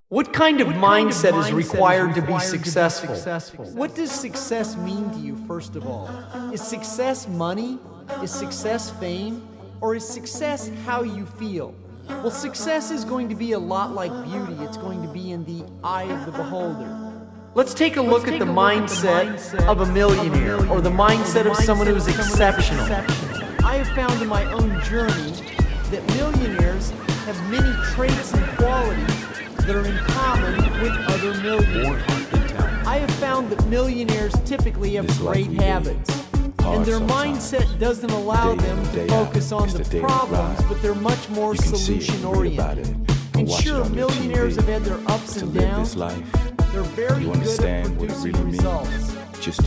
What kind of mindset is required to be successful? What does success mean to you, first of all? Is success money? Is success fame? Or is success how you feel? Well, success is going to be a lot like beauty. It's going to be in the eye of the beholder. Let's take a look at the mindset of a millionaire, or the mindset of someone who is exceptional. I have found in my own journey that millionaires have many traits and qualities that are in common with other millionaires. I have found that millionaires typically have great habits, and their mindset doesn't allow them to focus on the problems, but they're much more solution-oriented. And sure, millionaires have had their ups and downs. They're very good at producing results.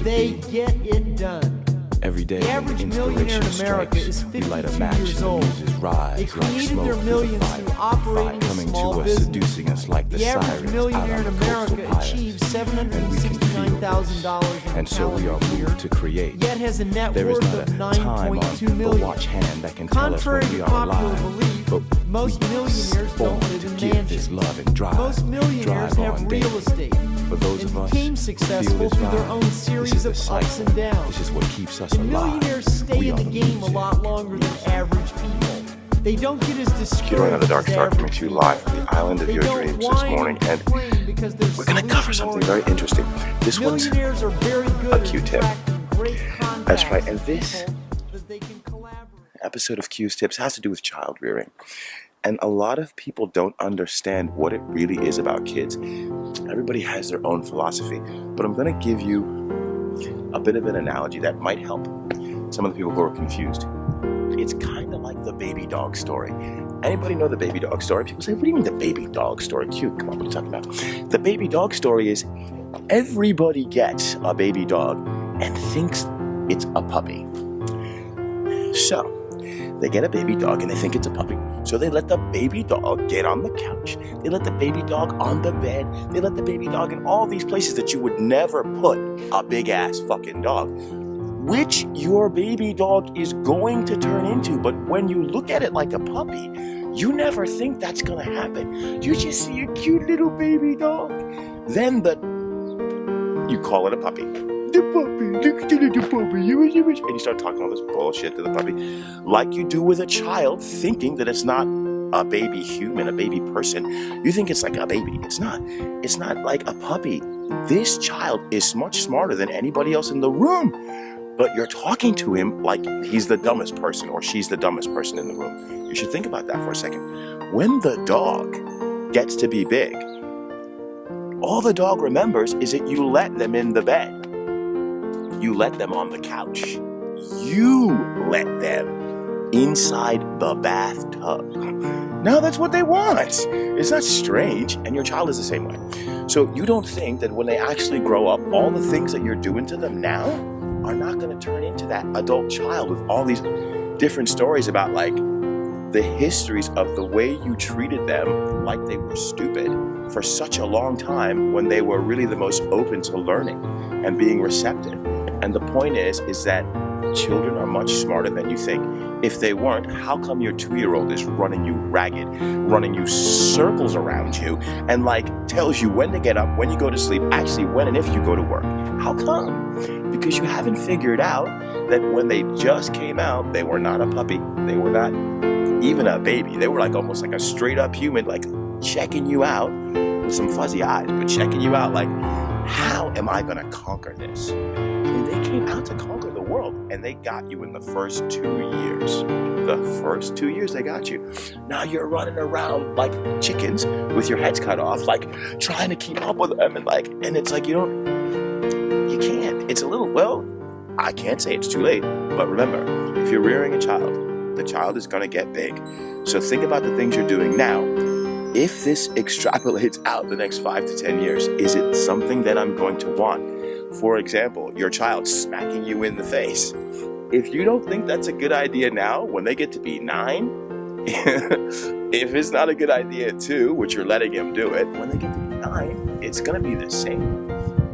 They get it done. Every day, the average millionaire in America is 52 years old. They created their millions through operating a small business. The average millionaire in America achieves $769,000 in a calendar year, yet has a net worth of $9.2 million. Contrary to popular belief, most millionaires don't live in mansions. Most millionaires have real estate and became successful through their own series of ups and downs. This is what keeps us And alive. millionaires stay in the game a lot longer than average people. They don't get as discouraged. You're on the Dark as Star coming average to you people. live from the island of They your don't dreams this whine morning, and complain because they're we're going to cover something very interesting. This one's millionaires are very good a at Q-tip. attracting great contacts That's right, and with this people that they can collaborate. episode of Q's Tips has to do with child rearing. And a lot of people don't understand what it really is about kids. Everybody has their own philosophy, but I'm going to give you a bit of an analogy that might help some of the people who are confused. It's kind of like the baby dog story. Anybody know the baby dog story? People say, what do you mean the baby dog story? Q, come on, what are you talking about? The baby dog story is everybody gets a baby dog and thinks it's a puppy. So, they get a baby dog and they think it's a puppy. So they let the baby dog get on the couch. They let the baby dog on the bed. They let the baby dog in all these places that you would never put a big ass fucking dog, which your baby dog is going to turn into. But when you look at it like a puppy, you never think that's gonna happen. You just see a cute little baby dog. Then you call it a puppy. The puppy, look at the little puppy, and you start talking all this bullshit to the puppy, like you do with a child, thinking that it's not a baby human, a baby person. You think it's like a baby. It's not. It's not like a puppy. This child is much smarter than anybody else in the room, but you're talking to him like he's the dumbest person or she's the dumbest person in the room. You should think about that for a second. When the dog gets to be big, all the dog remembers is that you let them in the bed. You let them on the couch. You let them inside the bathtub. Now that's what they want. It's not strange, and your child is the same way. So you don't think that when they actually grow up, all the things that you're doing to them now are not going to turn into that adult child with all these different stories about like the histories of the way you treated them like they were stupid for such a long time when they were really the most open to learning and being receptive. And the point is that children are much smarter than you think. If they weren't, how come your 2-year-old is running you ragged, running you circles around you, and like tells you when to get up, when you go to sleep, actually when and if you go to work? How come? Because you haven't figured out that when they just came out, they were not a puppy. They were not even a baby. They were like almost like a straight up human, like checking you out with some fuzzy eyes, but checking you out like, how am I gonna conquer this? I mean, they came out to conquer the world, and they got you in the first 2 years. The first 2 years they got you. Now you're running around like chickens with your heads cut off, like trying to keep up with them, and it's like you can't. It's a little, well, I can't say it's too late, but remember, if you're rearing a child, the child is gonna get big. So think about the things you're doing now. If this extrapolates out the next 5 to 10 years, is it something that I'm going to want? For example, your child smacking you in the face. If you don't think that's a good idea now, when they get to be 9, if it's not a good idea too, which you're letting him do it, when they get to be 9, it's going to be the same.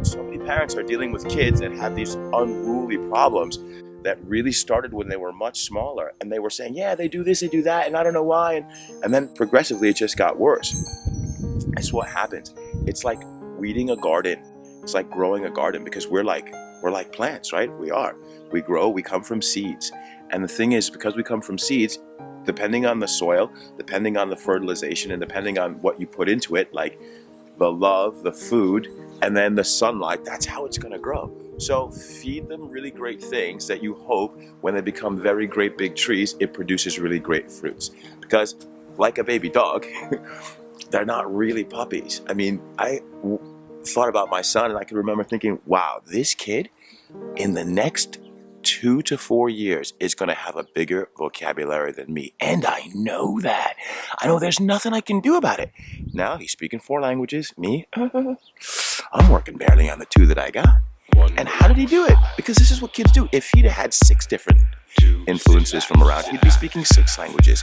So many parents are dealing with kids that have these unruly problems that really started when they were much smaller, and they were saying, yeah, they do this, they do that, and I don't know why, and then progressively it just got worse. That's what happens. It's like weeding a garden. It's like growing a garden, because we're like plants, right? We are. We grow, we come from seeds. And the thing is, because we come from seeds, depending on the soil, depending on the fertilization, and depending on what you put into it, like the love, the food, and then the sunlight, that's how it's gonna grow. So feed them really great things that you hope when they become very great big trees, it produces really great fruits. Because like a baby dog, they're not really puppies. I mean, I thought about my son, and I can remember thinking, wow, this kid in the next 2 to 4 years is going to have a bigger vocabulary than me. And I know that. I know there's nothing I can do about it. Now he's speaking 4 languages. Me, I'm working barely on the 2 that I got. And how did he do it? Because this is what kids do. If he'd had 6 different influences from around, he'd be speaking 6 languages.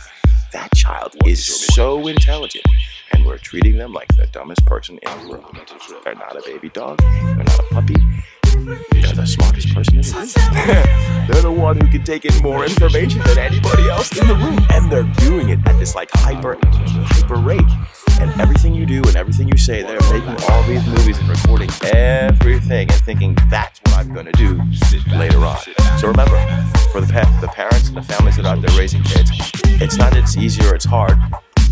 That child is so intelligent, and we're treating them like the dumbest person in the world. They're not a baby dog. They're not a puppy. They're the smartest person in the room. They're the one who can take in more information than anybody else in the room. And they're doing it at this like hyper rate. And everything you do and everything you say, they're making all these movies and recording everything and thinking that's what I'm going to do later on. So remember, for the parents and the families that are out there raising kids, it's not it's easy or it's hard.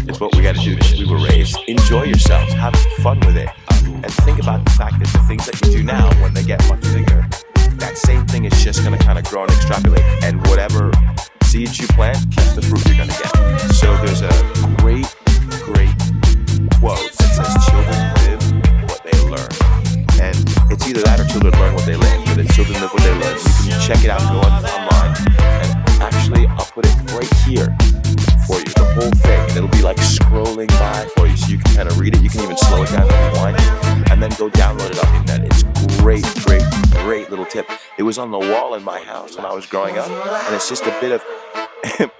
It's what we got to do because we were raised. Enjoy yourselves. Have fun with it. And think about the fact that the things that you do now, when they get much bigger, that same thing is just going to kind of grow and extrapolate. And whatever seeds you plant, that's the fruit you're going to get. So there's a great quote that says children live what they learn. And it's either that or children learn what they live. But it's children live what they learn. You can check it out, go online. And actually, I'll put it right here for you, the whole thing, and it'll be like scrolling by for you, so you can kind of read it. You can even slow it down and rewind it, and then go download it on the internet. It's great little tip. It was on the wall in my house when I was growing up, and it's just a bit of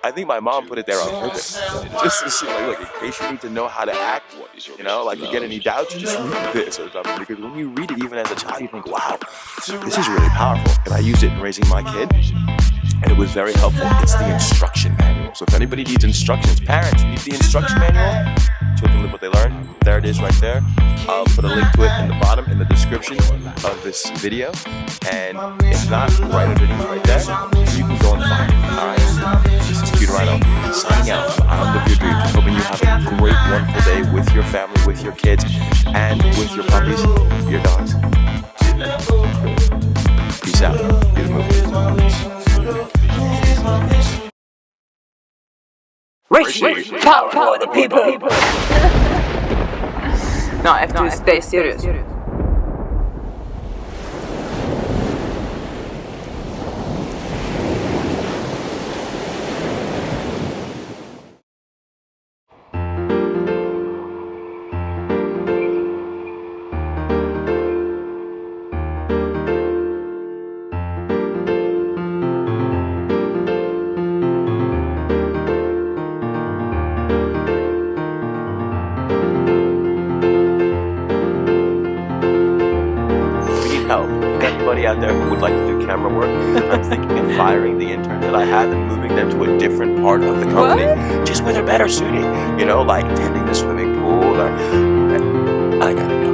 I think my mom put it there on purpose, just to see, like, look, in case you need to know how to act, you know, like you get any doubts, just read this or something, because when you read it even as a child, you think, wow, this is really powerful. And I used it in raising my kid, and it was very helpful. It's the instruction manual. So if anybody needs instructions, parents, you need the instruction manual. Children live what they learn. There it is right there. I'll put a link to it in the bottom, in the description of this video. And if not, right underneath right there, you can go and find it. Alright, this is Peter Rhino, signing out for Island of Your Dreams. Hoping you have a great, wonderful day with your family, with your kids, and with your puppies, your dogs. Peace out. Be the movie. Rishi, power for the people. No, I have to stay serious. Anybody out there who would like to do camera work, I'm thinking of firing the intern that I have and moving them to a different part of the company, just where they're better suited, you know, like tending the swimming pool or I gotta go.